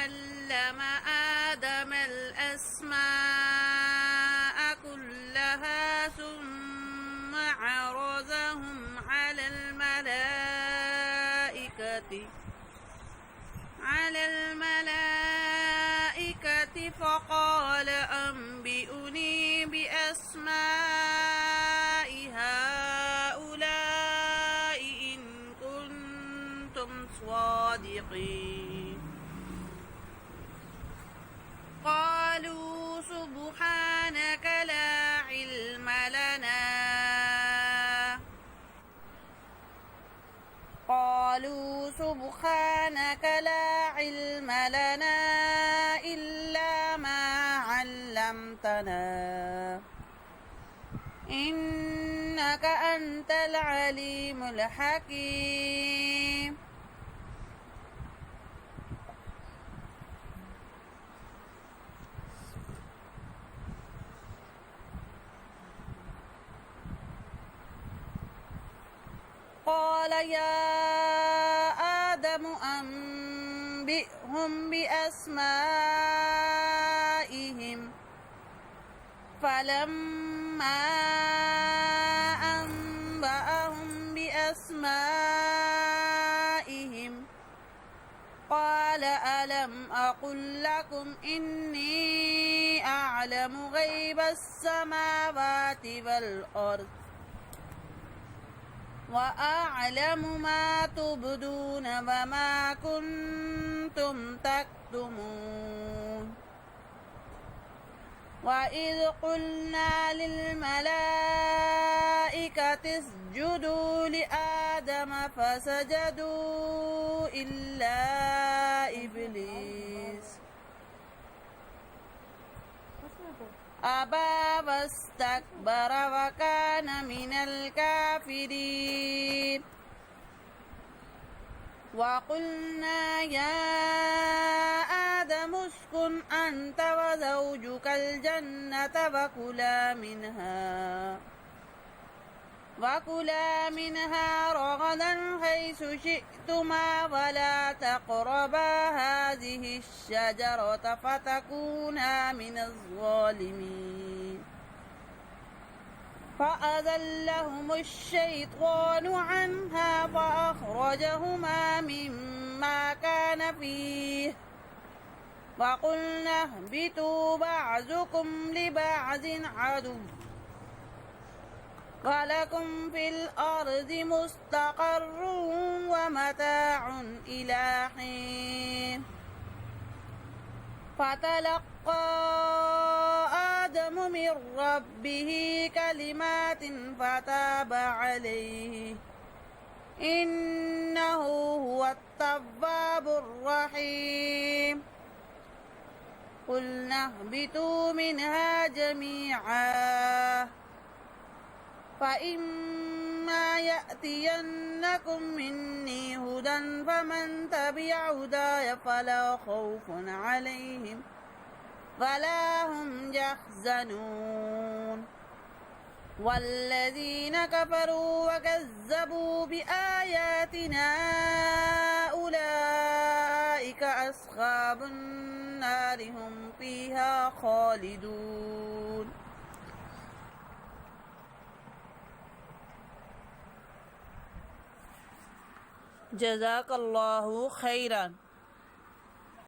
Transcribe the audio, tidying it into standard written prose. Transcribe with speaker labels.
Speaker 1: علم آدم الأسماء كلها ثم عرضهم على الملائكة فقال أنبئوني بأسماء هؤلاء إن كنتم صادقين قالوا سبحانك لا علم لنا إلا ما علمتنا إنك أنت العليم الحكيم قال يا آدم أنبئهم بأسمائهم فلما أنبأهم بأسمائهم قال ألم أقل لكم إني أعلم غيب السماوات والأرض وأعلم ما تبدون وما كنتم تكتمون وإذ قلنا للملائكة اسجدوا لآدم فسجدوا إلا إبليس أبى واستكبر وكان من الكافرين وقلنا يا آدم اسكن أنت وزوجك الجنة وكلا منها رغدا حيث شئتما ولا تقربا هذه الشجرة فتكونا من الظالمين فأذلهم الشيطان عنها فأخرجهما مما كان فيه وقلنا اهبطوا بعضكم لبعض عدو ولكم في الأرض مستقر ومتاع إلى حين فتلقى آدم من ربه كلمات فتاب عليه إنه هو التواب الرحيم قلنا اهبطوا منها جميعا فإما يأتينكم مني هدى فمن تبع هداي فلا خوف عليهم ولا هم يحزنون والذين كفروا وكذبوا بآياتنا أولئك أصحاب النار هم فيها خالدون جزاك الله خيرا.